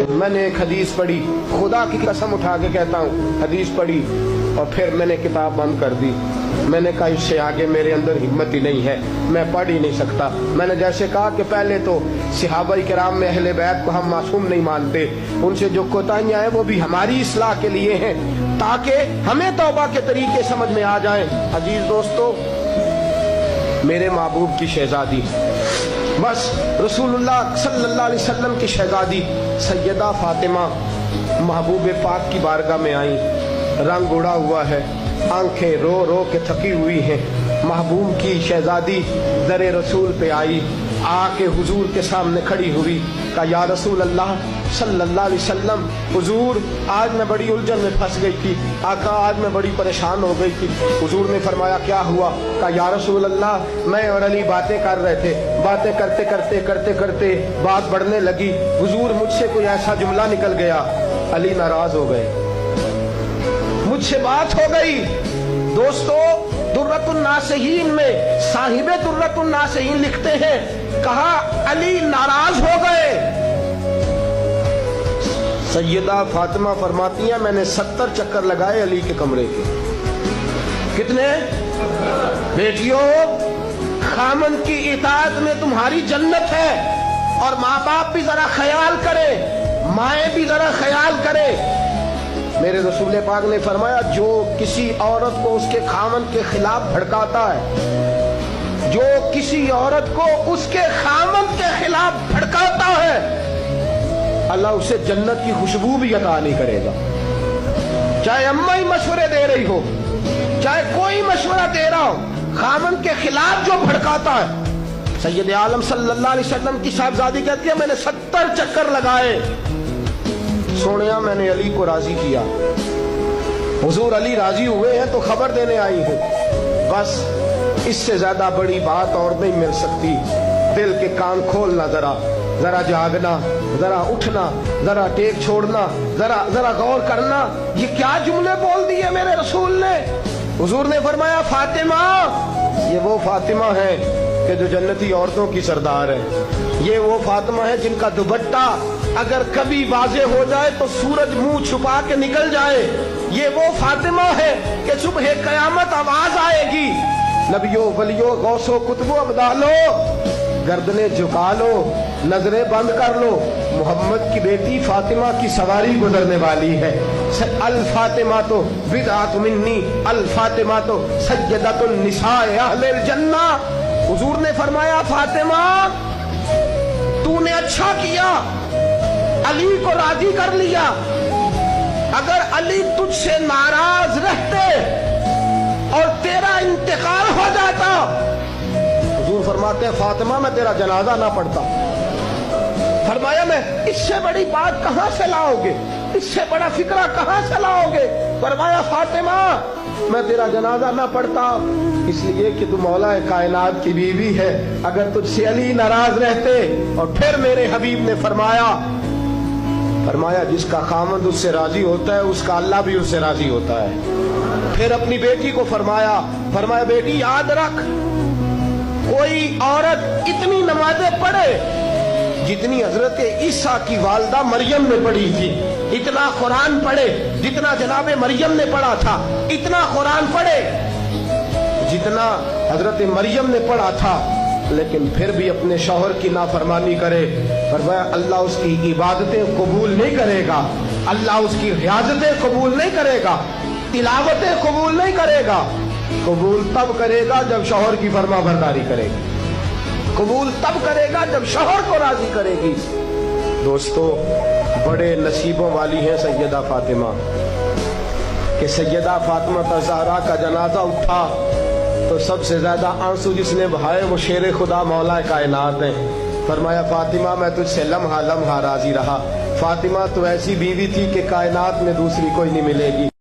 میں نے ایک حدیث پڑھی، خدا کی قسم اٹھا کے کہتا ہوں، حدیث پڑھی اور پھر میں نے کتاب بند کر دی۔ میں نے کہا اس سے آگے میرے اندر ہمت ہی نہیں ہے، میں پڑھ ہی نہیں سکتا۔ میں نے جیسے کہا کہ پہلے تو صحابہ کرام میں اہل بیت کو ہم معصوم نہیں مانتے، ان سے جو کوتاہیاں ہیں وہ بھی ہماری اصلاح کے لیے ہیں تاکہ ہمیں توبہ کے طریقے سمجھ میں آ جائیں۔ عزیز دوستو، میرے محبوب کی شہزادی، بس رسول اللہ صلی اللہ علیہ وسلم کی شہزادی سیدہ فاطمہ محبوب پاک کی بارگاہ میں آئیں۔ رنگ اڑا ہوا ہے، آنکھیں رو رو کے تھکی ہوئی ہیں۔ محبوب کی شہزادی در رسول پہ آئی، آ کے حضور کے سامنے کھڑی ہوئی، کہا یا رسول اللہ صلی اللہ علیہ وسلم، حضور آج میں بڑی الجھن میں پھنس گئی تھی، آقا آج میں بڑی پریشان ہو گئی تھی۔ حضور نے فرمایا کیا ہوا؟ کہا یا رسول اللہ میں اور علی باتیں کر رہے تھے، باتیں کرتے کرتے بات بڑھنے لگی، حضور مجھ سے کوئی ایسا جملہ نکل گیا، علی ناراض ہو گئے، مجھ سے بات ہو گئی۔ دوستو، درۃ الناصحین میں صاحب درۃ الناصحین لکھتے ہیں، کہا علی ناراض ہو گئے۔ سیدہ فاطمہ فرماتی ہیں میں نے 70 چکر لگائے علی کے کمرے کے۔ کتنے؟ بیٹیوں، خامن کی اطاعت میں تمہاری جنت ہے، اور ماں باپ بھی ذرا خیال کرے، مائیں بھی ذرا خیال کرے۔ میرے رسول پاک نے فرمایا جو کسی عورت کو اس کے خامن کے خلاف بھڑکاتا ہے، جو کسی عورت کو اس کے خامن کے خلاف بھڑکاتا ہے، اللہ اسے جنت کی خوشبو بھی عطا نہیں کرے گا۔ چاہے اماں ہی مشورے دے رہی ہو، چاہے کوئی مشورہ دے رہا ہو، خامن کے خلاف جو بھڑکاتا ہے۔ سید عالم صلی اللہ علیہ وسلم کی صاحبزادی کہتی ہے میں نے 70 چکر لگائے، سونیا میں نے علی کو راضی کیا۔ حضور علی راضی ہوئے ہیں تو خبر دینے آئی ہوں، بس اس سے زیادہ بڑی بات اور نہیں مل سکتی۔ دل کے کان کھولنا، ذرا جاگنا، ذرا اٹھنا، ذرا ٹیک چھوڑنا، ذرا غور کرنا۔ یہ کیا جملے بول دیے میرے رسول نے؟ حضور نے فرمایا فاطمہ، یہ وہ فاطمہ ہے کہ جو جنتی عورتوں کی سردار ہے، یہ وہ فاطمہ ہے جن کا دوپٹہ اگر کبھی واضح ہو جائے تو سورج منہ چھپا کے نکل جائے، یہ وہ فاطمہ ہے کہ صبح قیامت آواز آئے گی نبیو ولیو غوثو کتبو ابدالو، گردنیں جھکا لو، نظریں بند کر لو، محمد کی بیٹی فاطمہ کی سواری گزرنے والی ہے۔ الفاطمہ تو بدعۃ منی، الفاطمہ تو سیدۃ النساء اہل الجنہ۔ حضور نے فرمایا فاطمہ تو نے اچھا کیا، علی کو راضی کر لیا، اگر علی تجھ سے ناراض رہتے اور تیرا انتقال ہو جاتا، حضور فرماتے ہیں فاطمہ میں تیرا جنازہ نہ پڑھتا۔ فرمایا میں اس سے بڑی بات کہاں سے لاؤ گے، اس سے بڑا فکرہ کہاں سے لاؤ گے؟ فرمایا فاطمہ میں تیرا جنازہ نہ پڑھتا اس لیے کہ تو مولا کائنات کی بیوی ہے، اگر تجھ سے علی ناراض رہتے۔ اور پھر میرے حبیب نے فرمایا جس کا خامند اس سے راضی ہوتا ہے اس کا اللہ بھی اس سے راضی ہوتا ہے۔ پھر اپنی بیٹی کو فرمایا بیٹی یاد رکھ، کوئی عورت اتنی نمازیں پڑھے جتنی حضرت عیسیٰ کی والدہ مریم نے پڑھی تھی، اتنا قرآن پڑھے جتنا جناب مریم نے پڑھا تھا، اتنا قرآن پڑھے جتنا حضرت مریم نے پڑھا تھا، لیکن پھر بھی اپنے شوہر کی نافرمانی کرے، فرمایا اللہ اس کی عبادتیں قبول نہیں کرے گا، اللہ اس کی ریاضتیں قبول نہیں کرے گا، تلاوتیں قبول نہیں کرے گا۔ قبول تب کرے گا جب شوہر کی فرما برداری کرے گی، قبول تب کرے گا جب شوہر کو راضی کرے گی۔ دوستو، بڑے نصیبوں والی ہے سیدہ فاطمہ کہ سیدہ فاطمہ الزہرا کا جنازہ اٹھا تو سب سے زیادہ آنسو جس نے بہائے وہ شیر خدا مولا کائنات ہیں۔ فرمایا فاطمہ میں تجھ سے لمحہ لمحہ راضی رہا، فاطمہ تو ایسی بیوی تھی کہ کائنات میں دوسری کوئی نہیں ملے گی۔